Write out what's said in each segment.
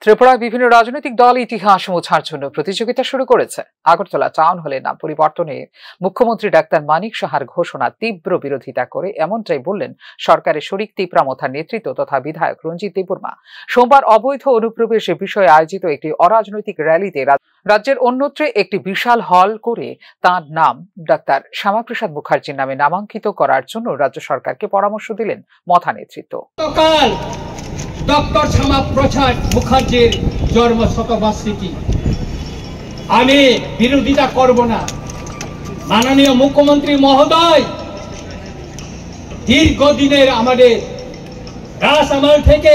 ত্রিপুরায় বিভিন্ন রাজনৈতিক দল ইতিহাস মোছার জন্য প্রতিযোগিতা শুরু করেছে। আগরতলা টাউন হলে নাম পরিবর্তনে মুখ্যমন্ত্রী ডাক্তার মানিক সাহার ঘোষণা তীব্র বিরোধিতা করে এমনটাই বললেন সরকারের শরিক তিপ্রামথার নেতৃত্ব তথা বিধায়ক রঞ্জিত দেববর্মা। সোমবার অবৈধ অনুপ্রবেশ বিষয়ে আয়োজিত একটি অরাজনৈতিক র্যালিতে রাজ্যের অন্যত্রে একটি বিশাল হল করে তাঁর নাম ডাক্তার শ্যামাপ্রসাদ মুখার্জির নামে নামাঙ্কিত করার জন্য রাজ্য সরকারকে পরামর্শ দিলেন মথা নেতৃত্ব। ডক্টর শ্যামাপ্রসাদ মুখার্জির জন্ম শতবার্ষিকী, আমি বিরোধিতা করব না। মাননীয় মুখ্যমন্ত্রী মহোদয় দীর্ঘদিনের আমাদের রাস আমল থেকে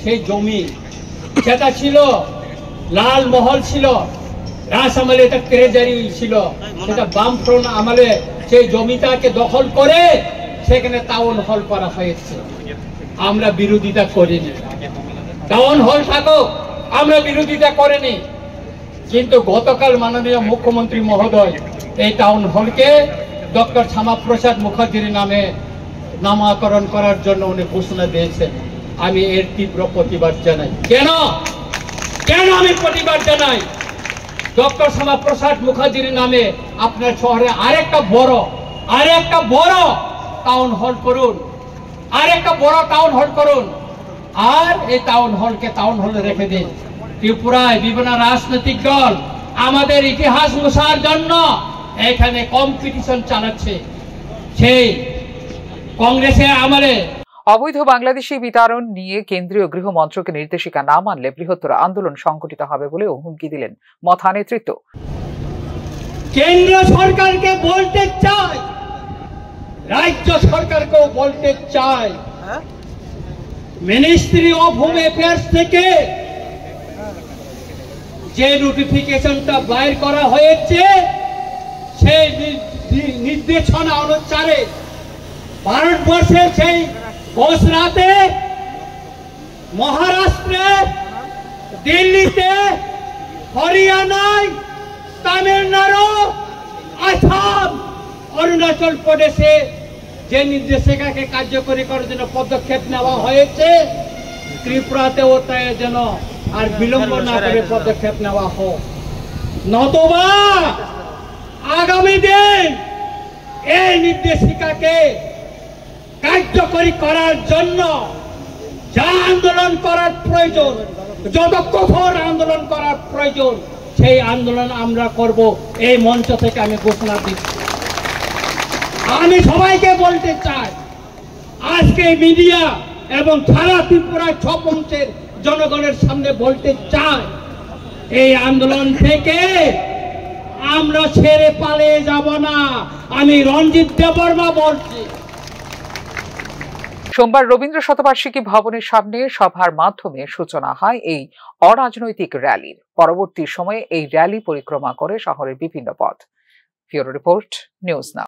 সেই জমি যেটা ছিল লাল মহল ছিল, রাস আমলে এটা ট্রেজারি ছিল, সেটা বামফ্রন্ট আমলে সেই জমিটাকে দখল করে সেখানে টাউন হল করা হয়েছে। আমরা বিরোধিতা করিনি, টাউন হল থাকুক, আমরা বিরোধিতা করিনি। কিন্তু গতকাল মাননীয় মুখ্যমন্ত্রী মহোদয় এই টাউন হলকে ডক্টর শ্যামাপ্রসাদ মুখার্জির নামে নামকরণ করার জন্য উনি ঘোষণা দিয়েছেন। আমি এর তীব্র প্রতিবাদ জানাই। কেন আমি প্রতিবাদ জানাই? ডক্টর শ্যামাপ্রসাদ মুখার্জির নামে আপনার শহরে আরেকটা বড় টাউন হল করুন, আরেকটা বড় টাউন হল করুন, আর এই টাউন হলকে টাউন হলে রেখে দিন। ত্রিপুরায় বিভিন্ন রাজনৈতিক দল আমাদের ইতিহাস মোছার জন্য এখানে কম্পিটিশন চালাচ্ছে। সেই কংগ্রেসের আমলে অবৈধ বাংলাদেশি বিতরণ নিয়ে কেন্দ্রীয় গৃহ মন্ত্রকের নির্দেশিকা না মানলে বৃহত্তর আন্দোলন সংগঠিত হবে বলেও হুমকি দিলেন মথা নেতৃত্ব। কেন্দ্র সরকারকে বলতে চাই, রাজ্য সরকারকেও বলতে চাই, মিনিস্ট্রি অফ হোম অ্যাফেয়ার্স থেকে যে নোটিফিকেশনটা বাইর করা হয়েছে সেই নির্দেশনা অনুসারে ভারতবর্ষের সেই গুজরাটে, মহারাষ্ট্রে, দিল্লিতে, হরিয়ানায়, তামিলনাড়ু, আসাম, অরুণাচল প্রদেশে যে নির্দেশিকাকে কার্যকরী করার জন্য পদক্ষেপ নেওয়া হয়েছে, ত্রিপুরাতেও তাই যেন আর বিলম্ব না করে পদক্ষেপ নেওয়া হোক। নতুবা আগামী দিন এই নির্দেশিকাকে কার্যকরী করার জন্য যা আন্দোলন করার প্রয়োজন, যত কঠোর আন্দোলন করার প্রয়োজন, সেই আন্দোলন আমরা করব। এই মঞ্চ থেকে আমি ঘোষণা দিচ্ছি। আমি সবাইকে বলতে চাই, আজকে মিডিয়া এবং সারা ত্রিপুরা সব অংশের জনগণের সামনে বলতে চাই, এই আন্দোলন থেকে আমরা ছেড়ে পালিয়ে যাব না। আমি রঞ্জিত দেববর্মা বলছি। সোমবার রবীন্দ্র শতবার্ষিকী ভবনের সামনে সভার মাধ্যমে সূচনা হয় এই অরাজনৈতিক র্যালির। পরবর্তী সময়ে এই র্যালি পরিক্রমা করে শহরের বিভিন্ন পথ। Bureau report, news now.